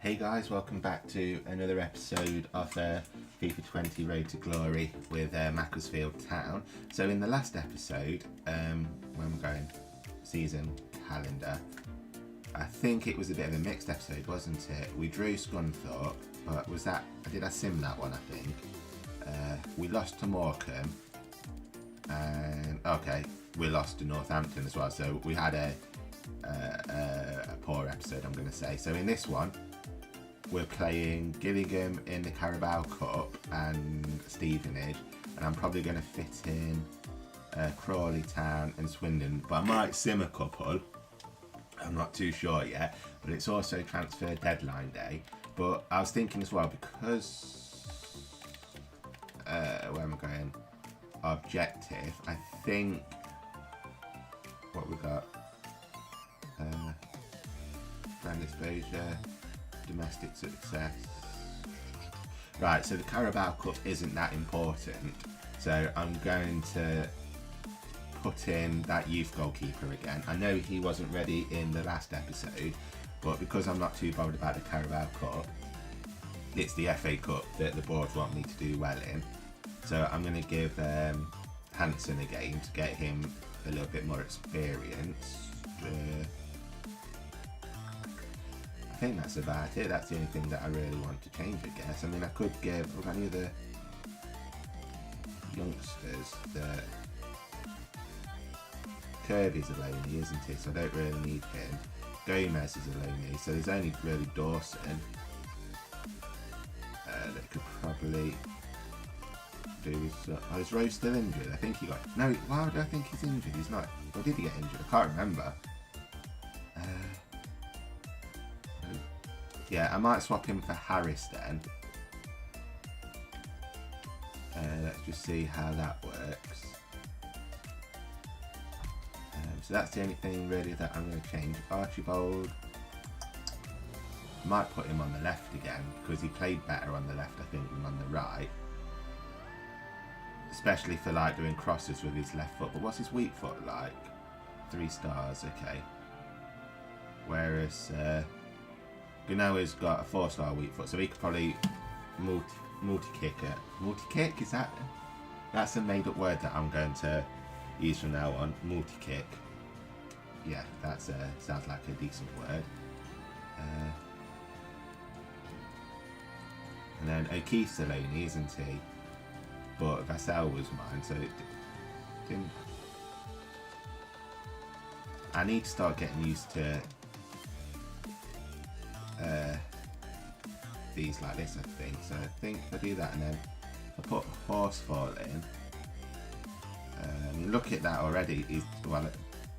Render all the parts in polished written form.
Hey guys, welcome back to another episode of FIFA 20 Road to Glory with Macclesfield Town. So in the last episode, when we're going season calendar, I think it was a bit of a mixed episode, wasn't it? We drew Scunthorpe, but did I sim that one, I think? We lost to Morecambe, and okay, we lost to Northampton as well, so we had a poor episode, I'm going to say. So in this one, we're playing Gillingham in the Carabao Cup and Stevenage, and I'm probably going to fit in Crawley Town and Swindon, but I might sim a couple. I'm not too sure yet, but it's also transfer deadline day. But I was thinking as well, because where am I going? Objective, I think what we got, brand exposure, domestic success. Right, so the Carabao Cup isn't that important, so I'm going to put in that youth goalkeeper again. I know he wasn't ready in the last episode, but because I'm not too bothered about the Carabao Cup, it's the FA Cup that the board want me to do well in. So I'm going to give Hansen a game to get him a little bit more experience. I think that's about it. That's the only thing that I really want to change, I guess. I mean, I could give any other youngsters that Kirby's a loanee, isn't he? So I don't really need him. Gomez is a loanee, so there's only really Dawson that could probably do with. Oh, is Rose still injured? I think he got. No, why do I think he's injured? He's not. Or did he get injured? I can't remember. Yeah, I might swap him for Harris then. Let's just see how that works. So that's the only thing really that I'm going to change. Archibald, might put him on the left again because he played better on the left, I think, than on the right. Especially for like doing crosses with his left foot. But what's his weak foot like? 3 stars, okay. Whereas Ganoa's got a 4-star weak foot, so he could probably multi-kick it. Multi-kick, is that? That's a made-up word that I'm going to use from now on. Multi-kick. Yeah, that sounds like a decent word. And then O'Keefe's a loanee, isn't he? But Vassell was mine, so it didn't. I need to start getting used to these like this, I think. So I think if I do that and then I put Horsefall in. Look at that already.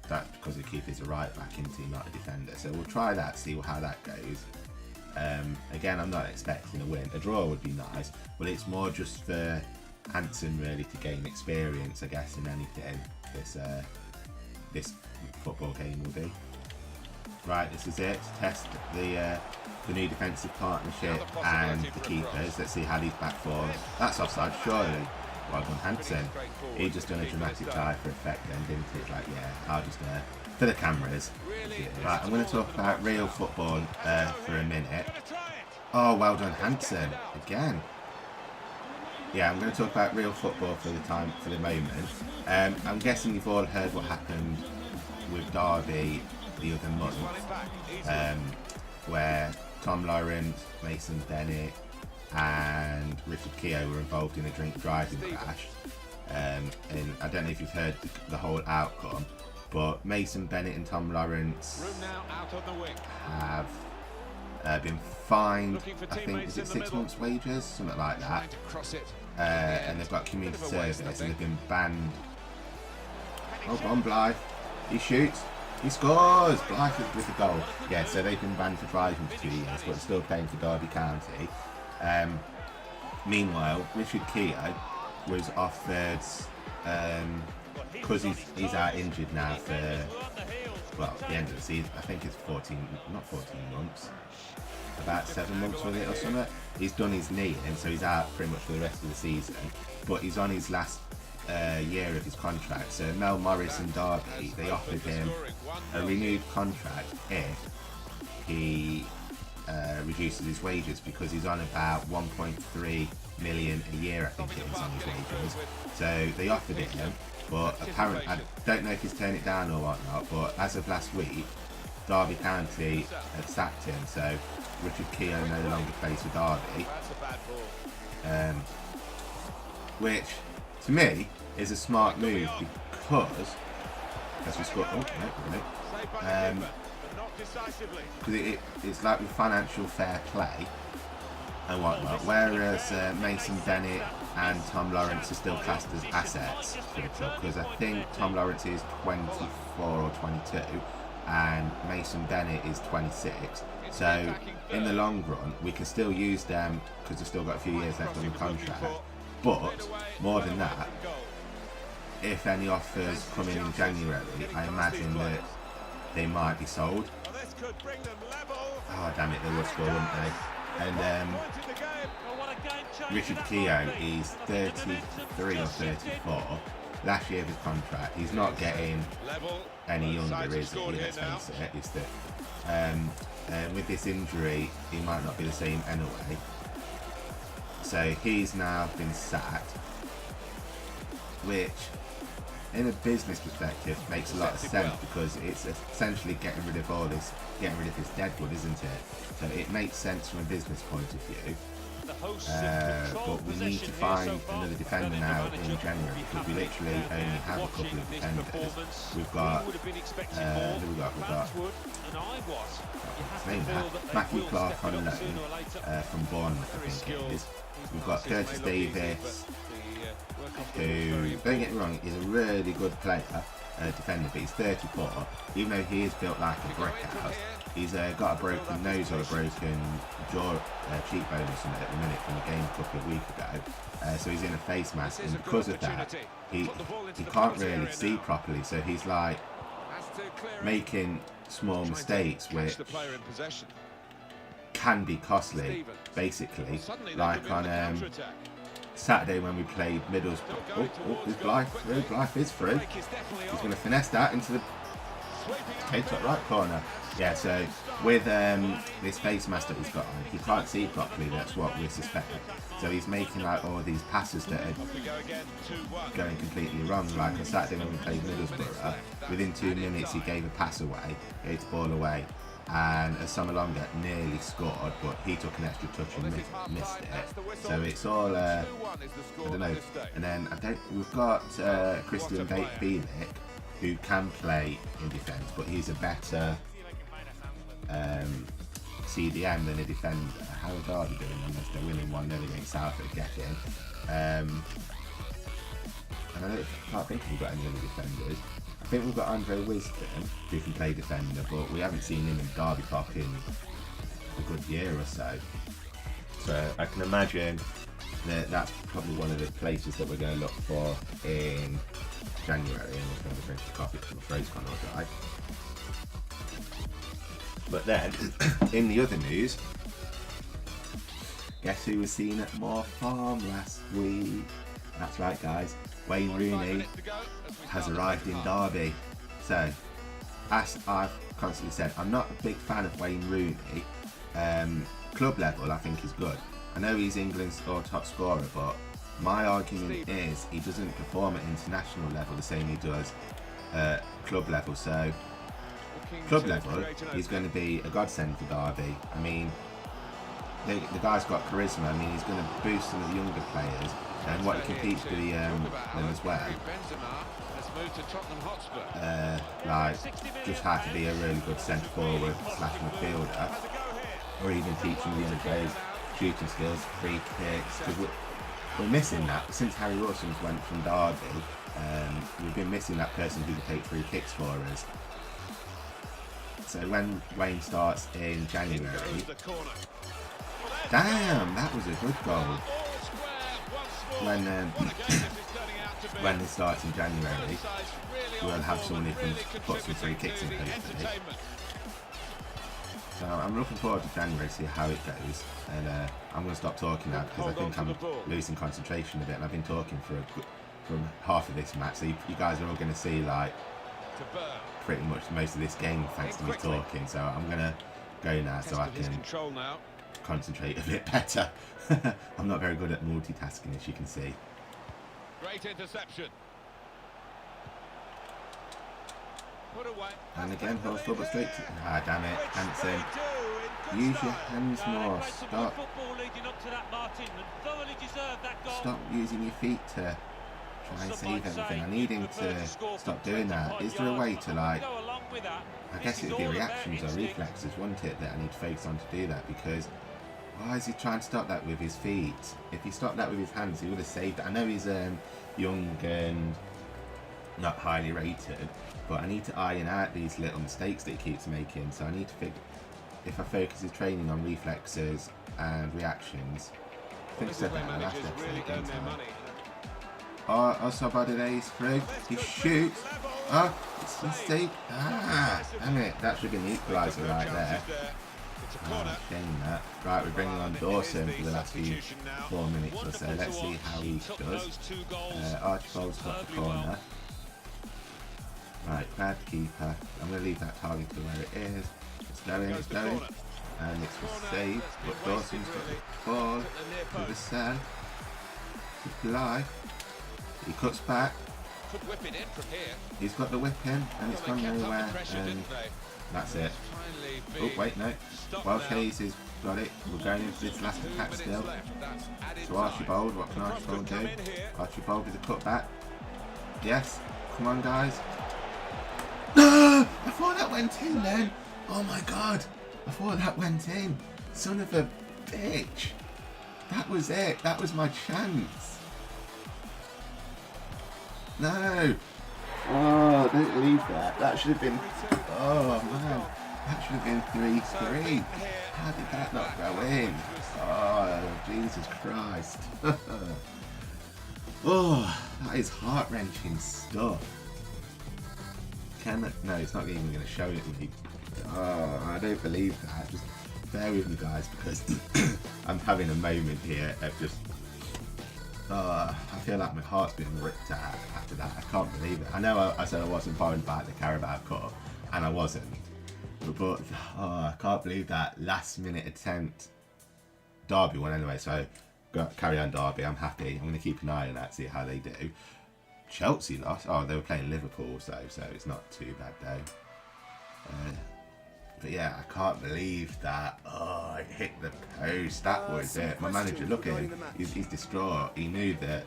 That's because the keeper is a right back, isn't he, not a defender. So we'll try that, see how that goes. Again, I'm not expecting a win. A draw would be nice, but it's more just for Hansen really to gain experience, I guess, in anything this football game will be. Right, this is it. Test the new defensive partnership and the keepers. Let's see how these back fours. That's offside, surely. Well done, Hansen. He just done a dramatic dive for effect then, didn't he? Like, yeah, I'll just for the cameras. Right, I'm going to talk about real football for a minute. Oh, well done, Hansen. Again. Yeah, I'm going to talk about real football for the moment. I'm guessing you've all heard what happened with Derby the other month, where Tom Lawrence, Mason Bennett and Richard Keogh were involved in a drink driving crash, and I don't know if you've heard the whole outcome, but Mason Bennett and Tom Lawrence have been fined, I think, is it 6 months wages, something like that, and they've got community service and they've been banned. Oh, go on, Blythe, he shoots. He scores! Blythe with the goal. Yeah, so they've been banned for driving for 2 years, but still playing for Derby County. Meanwhile, Richard Keogh was offered, because he's out injured now for, well, the end of the season. I think it's 14 months. About 7 months with it or something. He's done his knee in, so he's out pretty much for the rest of the season. But he's on his last year of his contract. So Mel Morris and Derby, they offered him a renewed contract if he reduces his wages because he's on about 1.3 million a year, I think it is, on his wages. So they offered it him, but apparently, I don't know if he's turned it down or whatnot, but as of last week, Derby County had sacked him, so Richard Keogh no longer plays for Derby. Which, to me, is a smart move because, as we scored, because it's like with financial fair play and whatnot, whereas Mason Bennett and Tom Lawrence are still classed as assets for the club, because I think Tom Lawrence is 24 or 22 and Mason Bennett is 26. So in the long run, we can still use them because they've still got a few years left on the contract. But more than that, if any offers come in January, I imagine that they might be sold. Oh damn it, they would score, wouldn't they? And Richard Keogh is 33 or 34. Last year of his contract, he's not getting any younger, is he? Let's face it. It's that with this injury, he might not be the same anyway. So he's now been sacked, which, in a business perspective, makes a lot of sense because it's essentially getting rid of this deadwood, isn't it? So it makes sense from a business point of view. But we need to find another defender now in January because we literally only have a couple of defenders. We've got who we got? We've got Matthew Clark on loan from Bournemouth, I think it is. We've got Curtis Davis, who, don't get me wrong, is a really good player, defender, but he's 34. Even though he is built like a brick house, he's got a broken nose or a broken jaw, cheekbone or something at the minute from a game a couple of weeks ago. So he's in a face mask, and because of that, he can't really see properly. So he's like making small mistakes, which can be costly, basically. Like on Saturday when we played Middlesbrough. Blythe is through. He's going to finesse that into the top right corner. Yeah, so with this face mask that he's got on, he can't see properly, that's what we suspect. So he's making like all these passes that are going completely wrong. Like on Saturday when we played Middlesbrough, within 2 minutes he gave a pass away, gave the ball away, and Asamoah nearly scored, but he took an extra touch and missed it. So it's all, I don't know. And then we've got Christian Bielik, who can play in defence, but he's a better CDM than a defender. How are Derby doing unless they're winning 1-0 against Southwark getting? And I can't think we've got any other defenders. I think we've got Andre Wisdom, who can play defender, but we haven't seen him in Derby Park in a good year or so. So I can imagine that that's probably one of the places that we're going to look for in January, and we're going to drink the coffee because my throat's gone all dry. But then, in the other news, guess who was seen at Moor Farm last week? That's right, guys. Wayne Rooney has arrived in Derby. So, as I've constantly said, I'm not a big fan of Wayne Rooney. Club level, I think he's good. I know he's England's top scorer, but my argument is he doesn't perform at international level the same he does at club level. So, club level, he's going to be a godsend for Derby. I mean, the guy's got charisma. I mean, he's going to boost some of the younger players and what he competes with them as well. Like, just how to be a really good centre forward / midfielder, or even teaching the young players shooting skills, free kicks. Because we're missing that since Harry Wilson's went from Derby. We've been missing that person who can take free kicks for us. So when Wayne starts in January, damn, that was a good goal. When it starts in January, we'll have someone who can put some free kicks in hopefully. So I'm looking forward to January to see how it goes, and I'm going to stop talking now because I think I'm losing concentration a bit, and I've been talking for half of this match, so you guys are all going to see like pretty much most of this game thanks to me talking. So I'm going to go now so I can concentrate a bit better. I'm not very good at multitasking, as you can see. Great interception. Put away. And again, hold but straight to... Ah, damn it, Hansen. Use your hands more. Stop using your feet to try and save everything. I need him to stop doing that. Is there a way to, like... I guess it would be reactions or reflexes, wouldn't it, that I need to focus on to do that, because why is he trying to stop that with his feet? If he stopped that with his hands, he would have saved it. I know he's young and not highly rated, but I need to iron out these little mistakes that he keeps making, so I need to figure, if I focus his training on reflexes and reactions, I think I said that in the last episode, didn't I? Oh, Sabadell's through, he shoots, oh, it's a mistake, ah, damn it, that should be an equaliser right there. Oh, shame that. Right, we're bringing on Dawson for the last 4 minutes or so. Let's see how he does. Archibald's got the corner. Right, grab keeper. I'm going to leave that target to where it is. It's going, it's going. And it's for save. But Dawson's got the ball to the cell. To fly. He cuts back. He's got the whip in, and it's gone nowhere. And that's it. Oh, wait, no. Welsh Hayes has got it. We're going into this last attack still. So Archibald, what can Archibald do? Archibald with a cutback. Yes. Come on, guys. No! I thought that went in then. Oh my god. I thought that went in. Son of a bitch. That was it. That was my chance. No. Oh, I don't believe that. That should have been... Oh, man. That should have been 3-3. How did that not go in? Oh, Jesus Christ. Oh, that is heart-wrenching stuff. No, it's not even going to show it me. Oh, I don't believe that. Just bear with me, guys, because I'm having a moment here of just... I feel like my heart's been ripped out after that. I can't believe it. I know I said I wasn't bothered about the Carabao Cup, and I wasn't. But I can't believe that last minute attempt. Derby won anyway, so carry on Derby. I'm happy. I'm going to keep an eye on that, see how they do. Chelsea lost. Oh, they were playing Liverpool, so it's not too bad though. But yeah, I can't believe that. Oh, it hit the post. That was it. My manager, look at him. He's distraught. He knew that.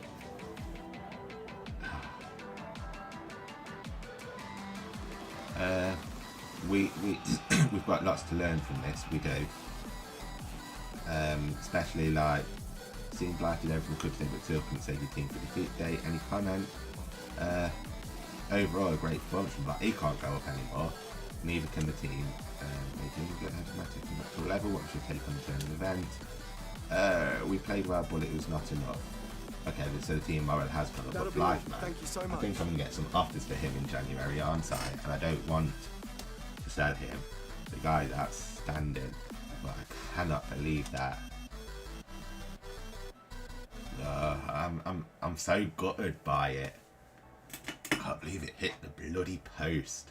We've got lots to learn from this. We do. Especially like seeing blighted everything could say, but still couldn't save your team for defeat day. Any comment? Overall, a great performance from Black. He can't go up anymore. Neither can the team. They didn't get automatic and up to a level. What should take on the turn of the event? We played well, but it was not enough. Okay, so the team morale has gone up. But life, man. Thank you so much. I think I'm gonna get some offers for him in January, aren't I? And I don't want to sell him. The guy's outstanding, but I cannot believe that. I'm so gutted by it. I can't believe it hit the bloody post.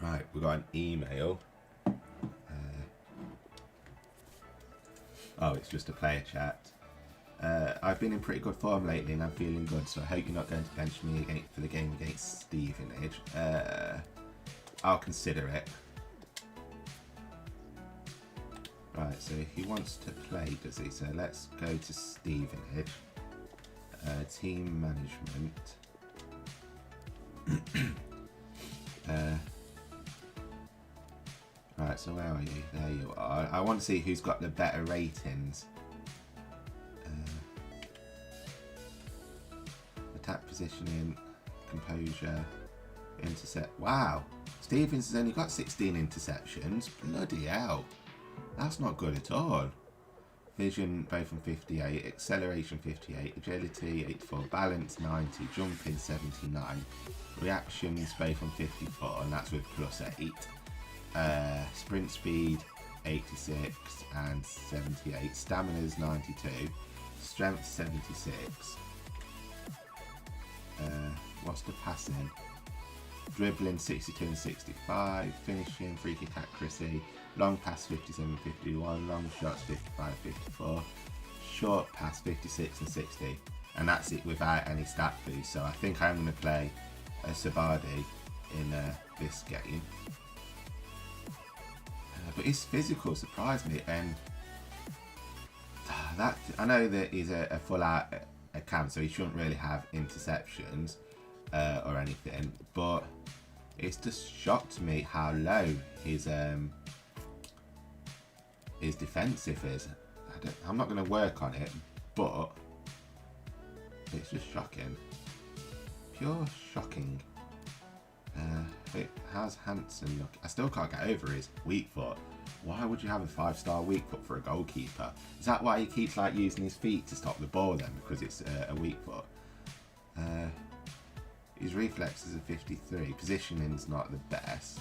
Right, we got an email. Oh, it's just a player chat. I've been in pretty good form lately and I'm feeling good, so I hope you're not going to bench me for the game against Stevenage. I'll consider it. Right, so he wants to play, does he? So let's go to Stevenage. Team management. Right, so where are you? There you are. I want to see who's got the better ratings. Attack positioning, composure, intercept. Wow, Stevens has only got 16 interceptions. Bloody hell. That's not good at all. Vision, both on 58. Acceleration, 58. Agility, 84. Balance, 90. Jumping, 79. Reactions, both on 54, and that's with plus 8. Sprint speed 86 and 78, stamina's 92, strength 76. What's the passing? dribbling 62 and 65, finishing, free kick accuracy, long pass 57 51, long shots 55 54, short pass 56 and 60, and that's it without any stat boost. So I think I'm going to play Sabadi in this game. But his physical surprised me, and that I know that he's a full out account, so he shouldn't really have interceptions or anything, but it's just shocked me how low his defensive is. I'm not going to work on it, but it's just shocking, pure shocking. How's Hansen look? I still can't get over his weak foot. Why would you have a 5-star weak foot for a goalkeeper? Is that why he keeps like using his feet to stop the ball then? Because it's a weak foot. His reflexes are 53. Positioning's not the best.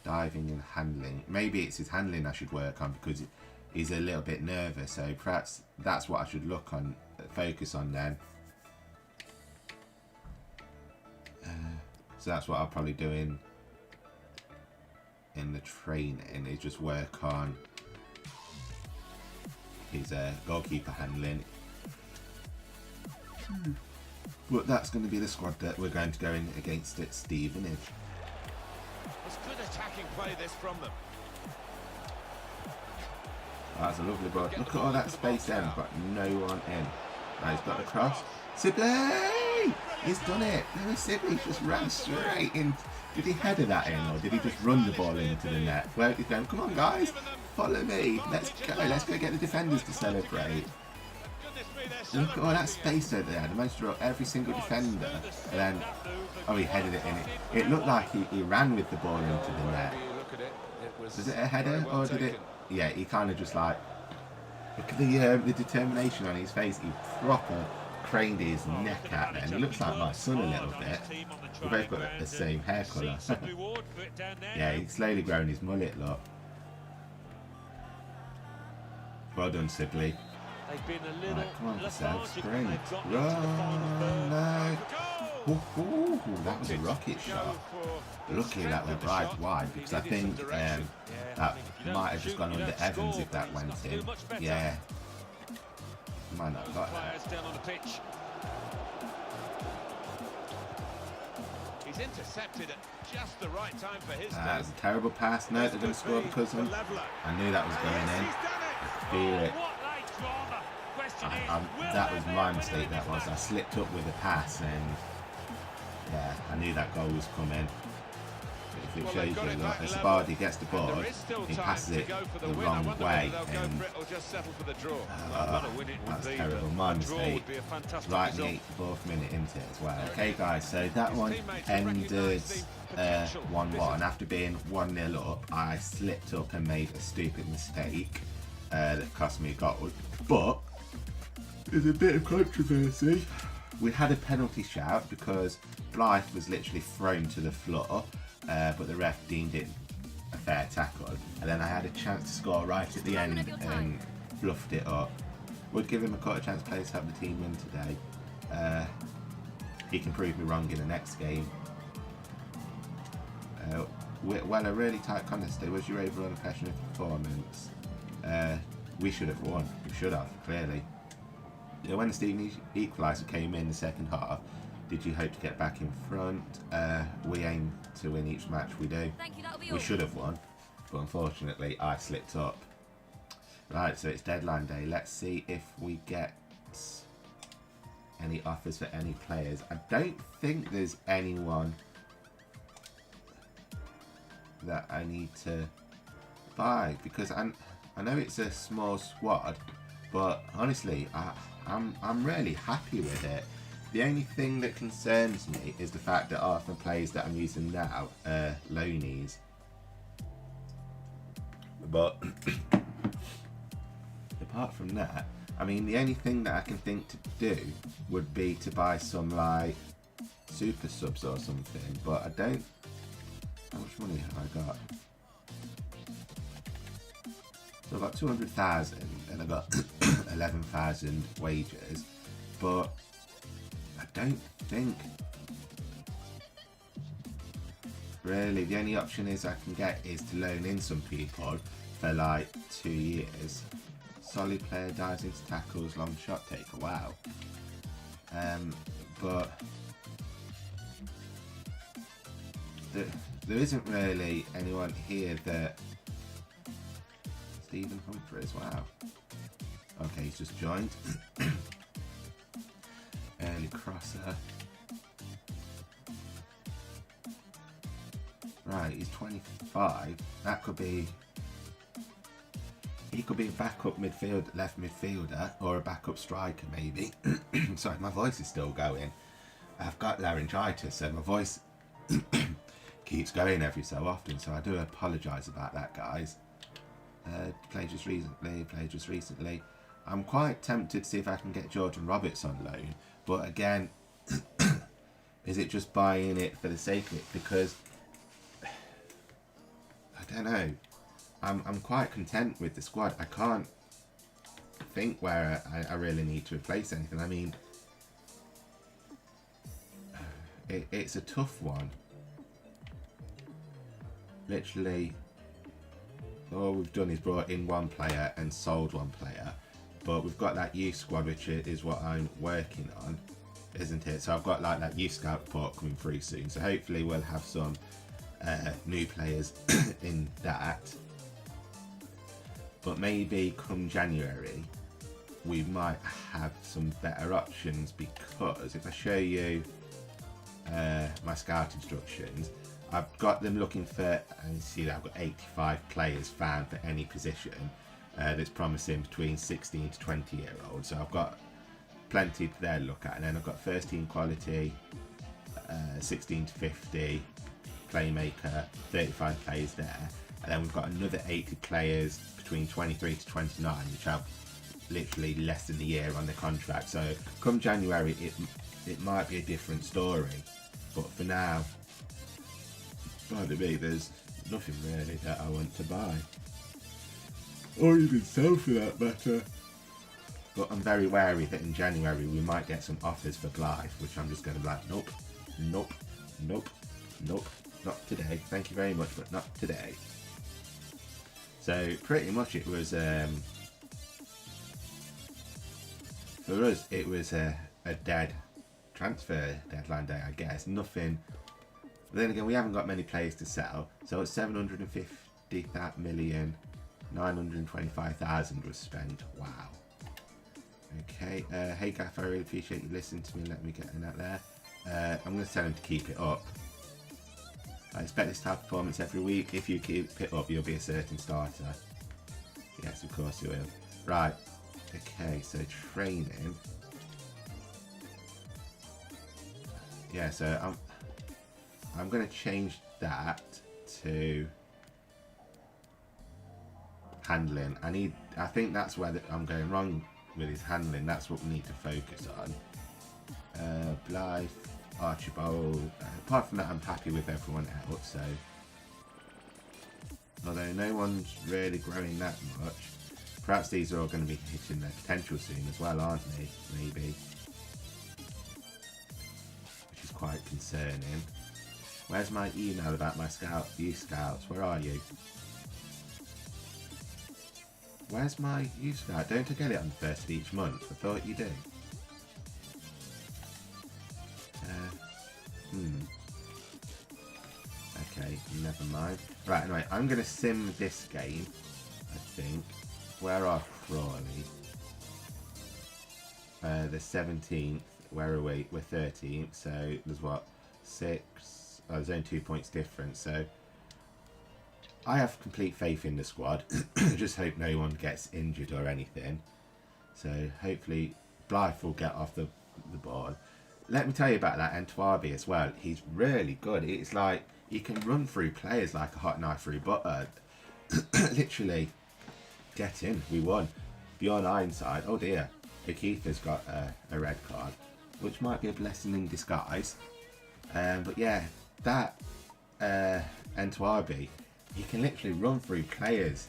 Diving and handling. Maybe it's his handling I should work on because he's a little bit nervous. So perhaps that's what I should focus on then. So that's what I'll probably do in the training, is just work on his goalkeeper handling. But that's going to be the squad that we're going to go in against at Stevenage. It's good attacking play this from them. That's a lovely ball. Look at all that space there. We've got no one in. Now he's got the cross. Sibley! He's done it. Lewis Sibley just ran straight in. Did he header that in, or did he just run the ball into the net? Where he's going, come on guys, follow me. Let's go get the defenders to celebrate. Look at all that space over there. They managed to draw every single defender. And then, oh, he headed it in. It looked like he ran with the ball into the net. Was it a header, or did it? Yeah, he kind of just like, look at the determination on his face. He proper craned his neck at it, and he looks like my son a little bit. We both got the same hair colour. Yeah, he's slowly growing his mullet, look. Well done, Sibley. Right, come on, yourself, sprint. Run, no. Ooh, that was a rocket shot. Lucky that went right wide, because I think that might have just gone under Evans if that went in. Yeah. Might not have got that. He's intercepted at just the right time for his That was a terrible pass. No, they're going to score because of him. I knew that was going in. I could feel it. That was my mistake, that was. I slipped up with a pass, and yeah, I knew that goal was coming. If it shows you, look, Sabadi gets the ball, he passes it the wrong way, and that's terrible. My mistake. Right in the 84th minute into it as well. Okay guys, so that one ended 1-1. After being 1-0 up, I slipped up and made a stupid mistake that cost me a goal. But there's a bit of controversy. We had a penalty shout because Blythe was literally thrown to the floor, but the ref deemed it a fair tackle. And then I had a chance to score right at the end and fluffed it up. Would give him a quarter chance to play to help the team win today. He can prove me wrong in the next game. Well, a really tight contest. Was your overall impression of the performance? We should have won. We should have, clearly. When the Stevenage equaliser came in the second half, did you hope to get back in front? We aim to win each match we do. We should have won, but unfortunately I slipped up. Right, so it's deadline day. Let's see if we get any offers for any players. I don't think there's anyone that I need to buy, because I know it's a small squad, but honestly I'm really happy with it. The only thing that concerns me is the fact that half the players that I'm using now are loanies. But apart from that, I mean, the only thing that I can think to do would be to buy some like super subs or something, but I don't. How much money have I got? So I've got 200,000 and I've got 11,000 wages, but I don't think really. The only option is I can get is to loan in some people for like 2 years. Solid player dives into tackles, long shot taker. Wow. But there isn't really anyone here that... Stephen Humphreys, wow. Okay, he's just joined. Early crosser. Right, he's 25. That could be... He could be a backup left midfielder, or a backup striker maybe. Sorry, my voice is still going. I've got laryngitis, so my voice keeps going every so often, so I do apologise about that, guys. Played just recently. I'm quite tempted to see if I can get Jordan Roberts on loan, but again, is it just buying it for the sake of it? Because I don't know. I'm quite content with the squad. I can't think where I really need to replace anything. I mean, it's a tough one. Literally, all we've done is brought in one player and sold one player. But we've got that youth squad, which is what I'm working on, isn't it? So I've got like that youth scout report coming through soon. So hopefully we'll have some new players in that. But maybe come January, we might have some better options, because if I show you my scout instructions, I've got them looking for, and you see that I've got 85 players found for any position that's promising between 16 to 20 year olds. So I've got plenty to there look at, and then I've got first team quality, 16 to 50, playmaker, 35 players there. And then we've got another 80 players between 23 to 29, which have literally less than a year on the contract. So come January, it might be a different story. But for now, pardon me, there's nothing really that I want to buy. Or even sell for that matter. But I'm very wary that in January we might get some offers for Blythe, which I'm just going to be like, nope, nope, nope, nope, not today. Thank you very much, but not today. So pretty much it was, for us, it was a dead transfer deadline day, I guess. Nothing. But then again, we haven't got many players to sell. So it's 750,925,000 was spent. Wow. Okay. Hey Gaff, I really appreciate you listening to me. Let me get in that there. I'm going to tell him to keep it up. I expect this type of performance every week. If you keep it up, you'll be a certain starter. Yes, of course you will. Right. Okay, so training. Yeah, so I'm going to change that to handling. I think that's where I'm going wrong with his handling. That's what we need to focus on. Blythe, Archibald. Apart from that, I'm happy with everyone else. So, although no one's really growing that much, perhaps these are all going to be hitting their potential soon as well, aren't they? Maybe, which is quite concerning. Where's my email about my youth scouts? Where are you? Where's my youth scout? Don't I get it on the first of each month? I thought you do. Okay, never mind. Right, anyway, I'm going to sim this game, I think. Where are Crawley? The 17th. Where are we? We're 13th, so there's what? 6? Oh, there's only 2 points difference, so I have complete faith in the squad. Just hope no one gets injured or anything. So hopefully Blythe will get off the board. Let me tell you about that Entwabi as well. He's really good. It's like he can run through players like a hot knife through butter. Literally, get in. We won. Beyond Ironside. Oh dear. Keith has got a red card, which might be a blessing in disguise. But yeah, that Entwabi, he can literally run through players.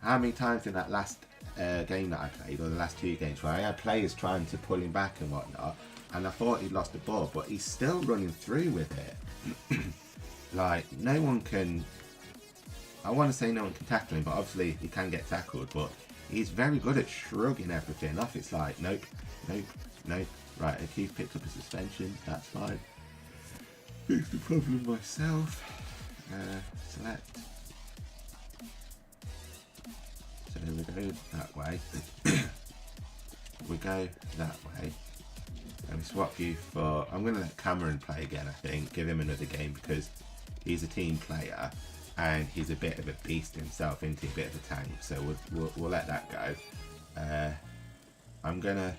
How many times in that last game that I played, or the last 2 games, where I had players trying to pull him back and whatnot, and I thought he'd lost the ball, but he's still running through with it. like, no one can, I want to say no one can tackle him, but obviously he can get tackled, but he's very good at shrugging everything off. It's like, nope, nope, nope. Right, Keith picked up a suspension, that's fine. Fix the problem myself. Select. So we go that way. We go that way. And we swap you for, I'm going to let Cameron play again, I think. Give him another game because he's a team player and he's a bit of a beast himself, isn't he? A bit of a tank. So we'll let that go. I'm going to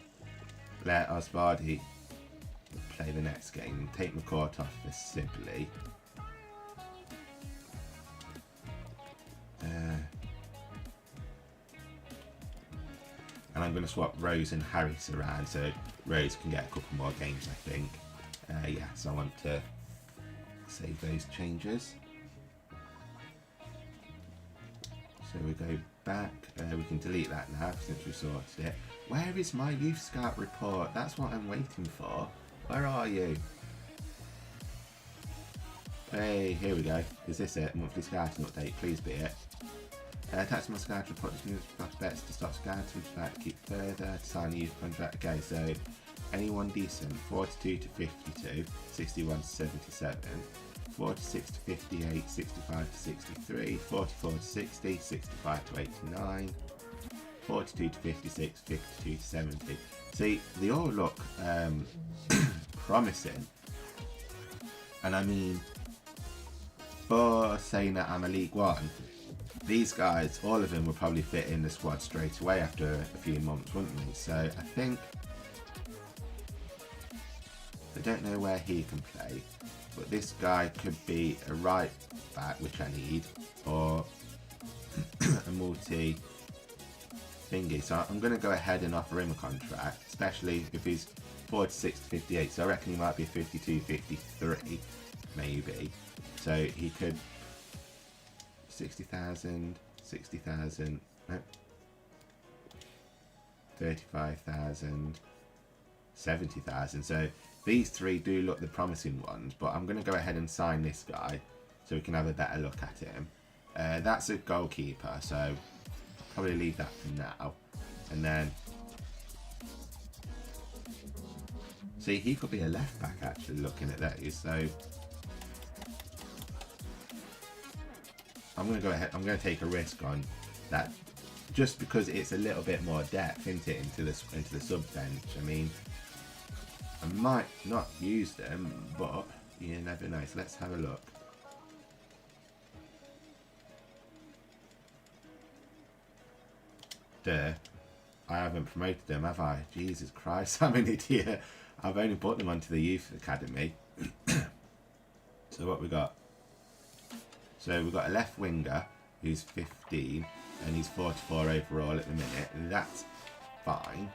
let Osvaldi play the next game. Take McCourt off for Sibley. And I'm going to swap Rose and Harris around so Rose can get a couple more games, I think. Yeah, so I want to save those changes. So we go back. We can delete that now since we sorted it. Where is my Youth Scout report? That's what I'm waiting for. Where are you? Hey, here we go. Is this it? Monthly scouting update. Please be it. Attach my scout report to new prospects to stop scouting, to like to keep further, to sign a youth contract. Okay, so anyone decent, 42 to 52, 61 to 77, 46 to 58, 65 to 63, 44 to 60, 65 to 89, 42 to 56, 52 to 70. See, they all look promising. And I mean, for saying that I'm a League One, these guys, all of them will probably fit in the squad straight away after a few months, wouldn't they? So I think, I don't know where he can play, but this guy could be a right back, which I need, or a multi thingy. So I'm going to go ahead and offer him a contract, especially if he's 46 to 58. So I reckon he might be 52, 53, maybe. So he could 60,000, 60,000, no, 35,000, 70,000. So these three do look the promising ones, but I'm going to go ahead and sign this guy so we can have a better look at him. That's a goalkeeper, so I'll probably leave that for now. And then, see, he could be a left back actually looking at those, so I'm going to go ahead, I'm going to take a risk on that just because it's a little bit more depth, isn't it, into the sub bench. I mean, I might not use them, but you never know. So let's have a look. Duh. I haven't promoted them, have I? Jesus Christ, I'm an idiot. I've only put them onto the youth academy. So what we got? So we've got a left winger who's 15 and he's 44 overall at the minute. That's fine.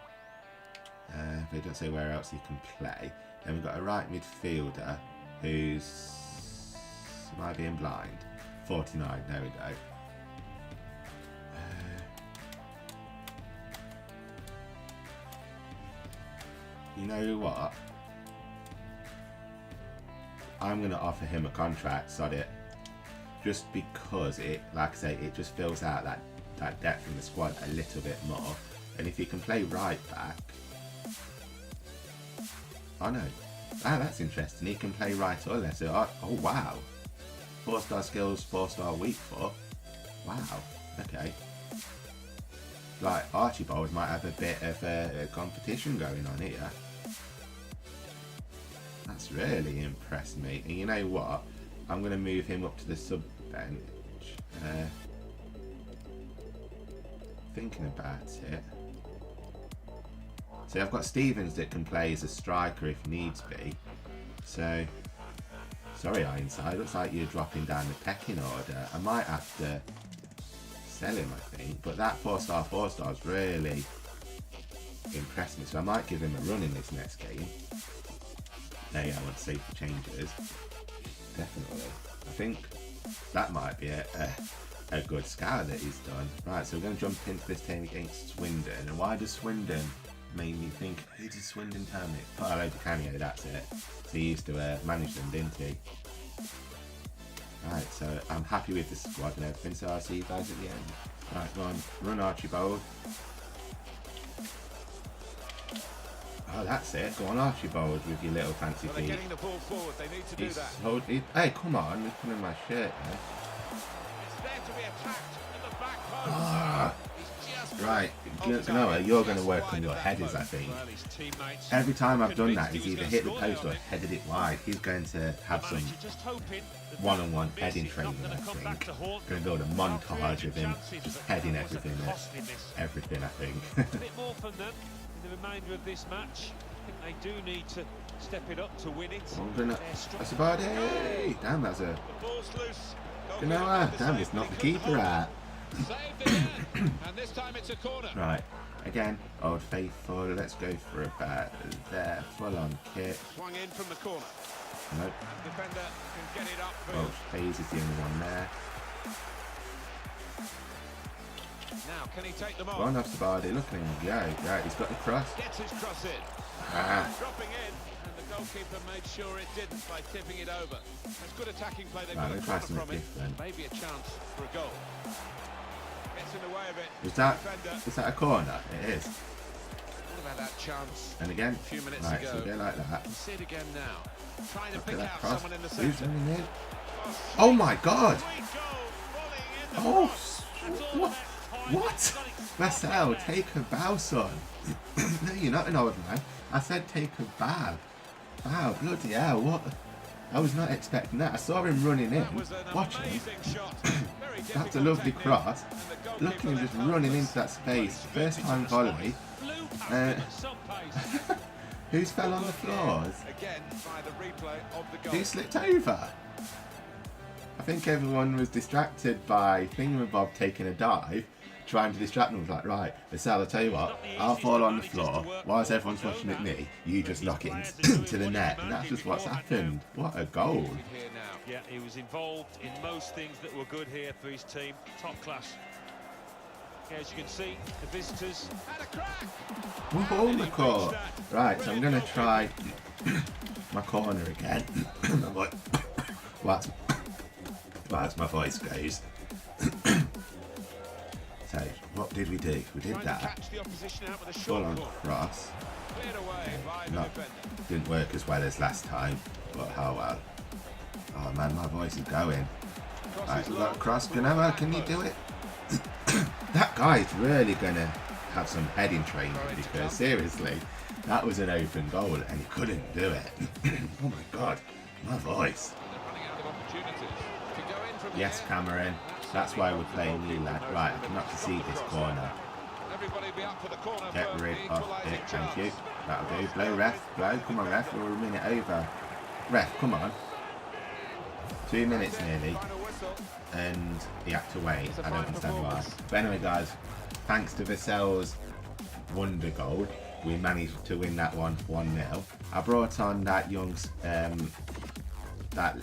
They don't say where else he can play. Then we've got a right midfielder who's, am I being blind? 49, there we go. You know what? I'm going to offer him a contract, sod it. Just because it, like I say, it just fills out that depth in the squad a little bit more. And if he can play right back, oh no, that's interesting. He can play right or left. So, oh wow, 4-star skills, 4-star weak foot. Wow, okay. Like Archibald might have a bit of a competition going on here. That's really impressed me. And you know what? I'm going to move him up to the sub bench. Thinking about it. So I've got Stevens that can play as a striker if needs be. So, sorry Ironside, looks like you're dropping down the pecking order. I might have to sell him, I think. But that 4-star's really impressed me. So I might give him a run in this next game. There you go, I want to save the changes. Definitely. I think that might be a good scout that he's done. Right, so we're going to jump into this team against Swindon. And why does Swindon make me think, who does Swindon permit? Paolo Di Canio, that's it. So he used to manage them, didn't he? Right, so I'm happy with the squad and everything, so I'll see you guys at the end. Right, go on, run Archibald. Oh, that's it. Go on Archibald with your little fancy Well, they're feet. getting the ball forward. They need to do that. Hey, come on, you're pulling my shirt there. It's there to be attacked at the back post. Ah, He's just right, you know what, you're going to work on your headers, I think. well, his teammates Every time I've done that, convinced he's he was either gonna hit the score post or there. headed it wide. He's going to have some Just hoping that one-on-one this heading is not training, gonna I come think. back to haunt Going to them. build a montage of him just heading everything, I think. A bit more from them in the remainder of this match. I think they do need to step it up to win it. I'm gonna. They're strong. That's about it. Damn, that's a. The ball's loose. You know what? Damn, it's not the keeper out. Saved again. And this time it's a corner. Right. Again, Old Faithful. Let's go for about there. Full on kick. Swung in from the corner. Nope. Defender can get it up. Welsh Hayes is the only one there. Now, can he take them Go on? on, Sabadi. Look at him. Yeah, he's got the cross. Gets his cross in. Ah. Dropping in. And the goalkeeper made sure it didn't by tipping it over. That's good attacking play. They've Right, got a let's try corner something from it. different. Maybe a chance for a goal. Gets in the way of it. Is that a corner? It is. What about that chance And again. a few minutes Right, ago? so go like that. See it again now. Trying to Look pick at that out cross. someone in the Who's centre. running in? Oh my God! Sweet goal, volleying in the Oh, cross. what? Marcel, take a bow, son. No, you're not an old man. I said take a bow. Wow, bloody hell, what? I was not expecting that. I saw him running in. That was an Watch him. amazing shot. Very That's a difficult lovely technique, cross. and the goalkeeper Look at him just left running helpless. into that space. First time volley. Who's fell on the floors? Again, by the replay of the goal. Who slipped over? I think everyone was distracted by Thingamabob taking a dive, trying to distract them. I was like, right, Marcel, I'll tell you what, I'll fall on the floor. Whilst everyone's watching at me, you just knock it into the net. And that's just what's happened. What a goal. Here now. Yeah, he was involved in most things that were good here for his team. Top class. As you can see, the visitors Had a crack. Woohoo on the court. Right, so I'm going to try my corner again. As my voice goes. So, what did we do? We did Trying to that. catch the opposition out with a Full short on ball. cross. Cleared away by the Not, defender. didn't work as well as last time, but how well. Oh man, my voice is going. Right, we've got a cross. Ganoa, can you do it? That guy's really going to have some heading training because seriously, that was an open goal and he couldn't do it. Oh my God, my voice. They're running out of opportunities. To go in from Yes, the end. Cameron. That's why we're playing you, lad. Right, I cannot concede this corner. Everybody be up for the corner Get for rid the of equalising it, thank you. chance. That'll do. Blow, ref. Blow. Come on, ref. We're a minute over. Ref, come on. 2 minutes nearly. Final whistle. And he had to wait. It's a I don't fine understand why. performance. But anyway, guys, thanks to Vassell's wonder goal, we managed to win that one 1-0. I brought on that young, that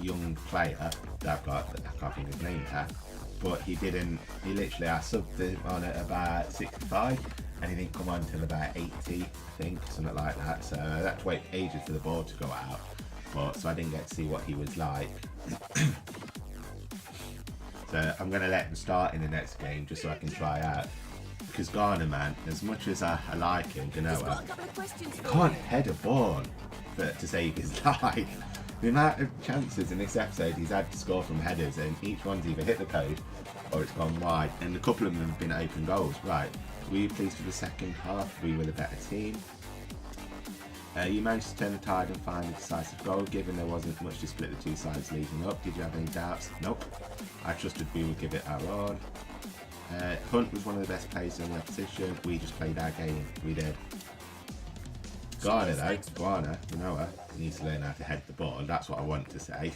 young player that I've got. I can't think of his name now, but he didn't. He literally, I subbed him on at about 65, and he didn't come on till about 80, I think, something like that. So I had to wait ages for the ball to go out. But so I didn't get to see what he was like. So I'm going to let him start in the next game just so I can try out. Because Garner, man, as much as I like him, Ganoa, he can't head a ball to save his life. The amount of chances in this episode he's had to score from headers, and each one's either hit the post or it's gone wide, and a couple of them have been open goals. Right, were you pleased with the second half? We were the better team. You managed to turn the tide and find a decisive goal, given there wasn't much to split the two sides leading up. Did you have any doubts? Nope. I trusted we would give it our all. Hunt was one of the best players in the opposition. We just played our game. We did. Garner though, Garner, you know her, he needs to learn how to head the ball. That's what I want to say.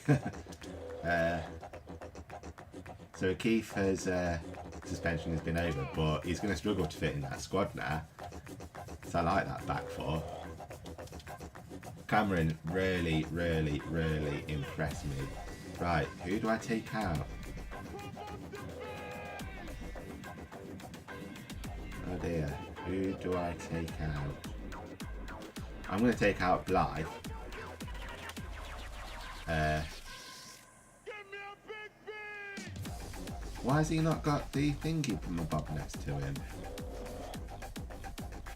So Keith's suspension has been over, but he's going to struggle to fit in that squad now. So I like that back four. Cameron really, really, really impressed me. Right, who do I take out? Oh dear, who do I take out? I'm going to take out Blythe. Why has he not got the thingy from the bob next to him?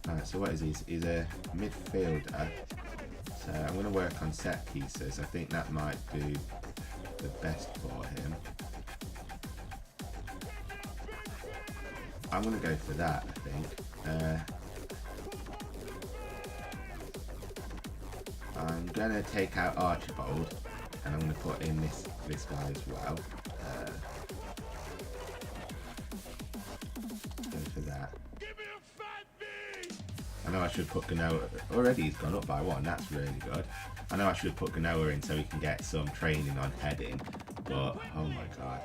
Right, so what is he? He's a midfielder. So I'm going to work on set pieces. I think that might do the best for him. I'm going to go for that, I think. I'm going to take out Archibald, and I'm going to put in this guy as well. Go for that. I know I should put Ganoa. Already he's gone up by 1. That's really good. I know I should put Ganoa in so he can get some training on heading, but oh my god.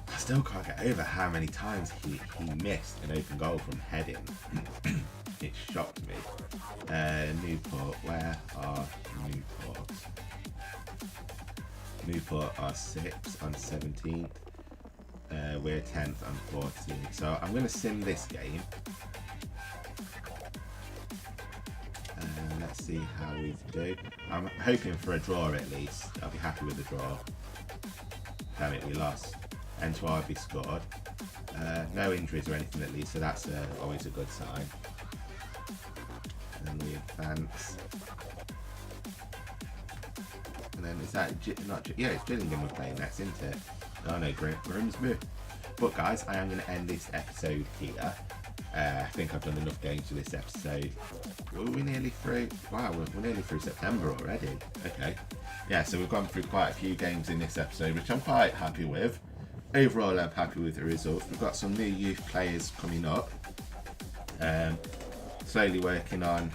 I still can't get over how many times he missed an open goal from heading. It shocked me. Newport, where are Newport? Newport are 6th on 17th. We're 10th on 14th. So I'm going to sim this game. Let's see how we do. I'm hoping for a draw at least. I'll be happy with the draw. Damn it, we lost. Entwarby scored. No injuries or anything at least, so that's always a good sign. And then we advance. And then is that yeah, it's Gillingham we're playing next, isn't it? Oh no, Grimsby. But guys, I am going to end this episode here. I think I've done enough games for this episode. Were we nearly through? Wow, we're nearly through September already. Okay. Yeah, so we've gone through quite a few games in this episode, which I'm quite happy with. Overall, I'm happy with the results. We've got some new youth players coming up. Slowly working on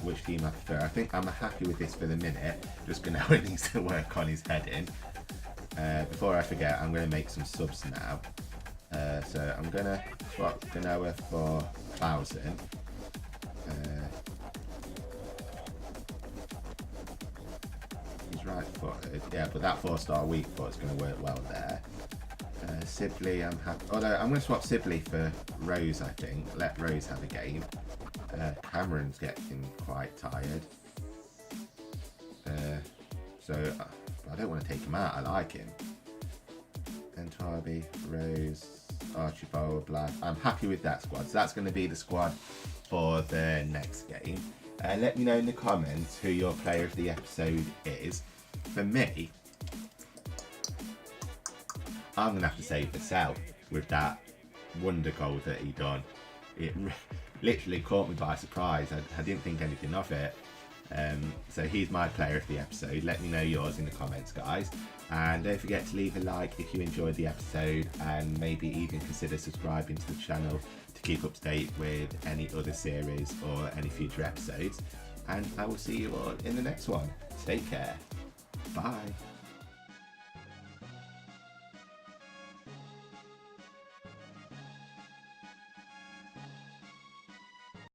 which team I prefer. I think I'm happy with this for the minute. Just Ganoa needs to work on his heading. Before I forget, I'm going to make some subs now. So I'm going to swap Ganoa for Clausen. He's right footed. Yeah, but that 4-star weak foot's going to work well there. Sibley, I'm happy. Although I'm going to swap Sibley for Rose, I think. Let Rose have a game. Cameron's getting quite tired. So I don't want to take him out. I like him. Entwarby, Rose, Archibald, Black. I'm happy with that squad. So that's going to be the squad for the next game. Let me know in the comments who your player of the episode is. For me, I'm going to have to say Vassell with that wonder goal that he done. It literally caught me by surprise. I didn't think anything of it. So he's my player of the episode. Let me know yours in the comments, guys. And don't forget to leave a like if you enjoyed the episode, and maybe even consider subscribing to the channel to keep up to date with any other series or any future episodes. And I will see you all in the next one. Take care. Bye.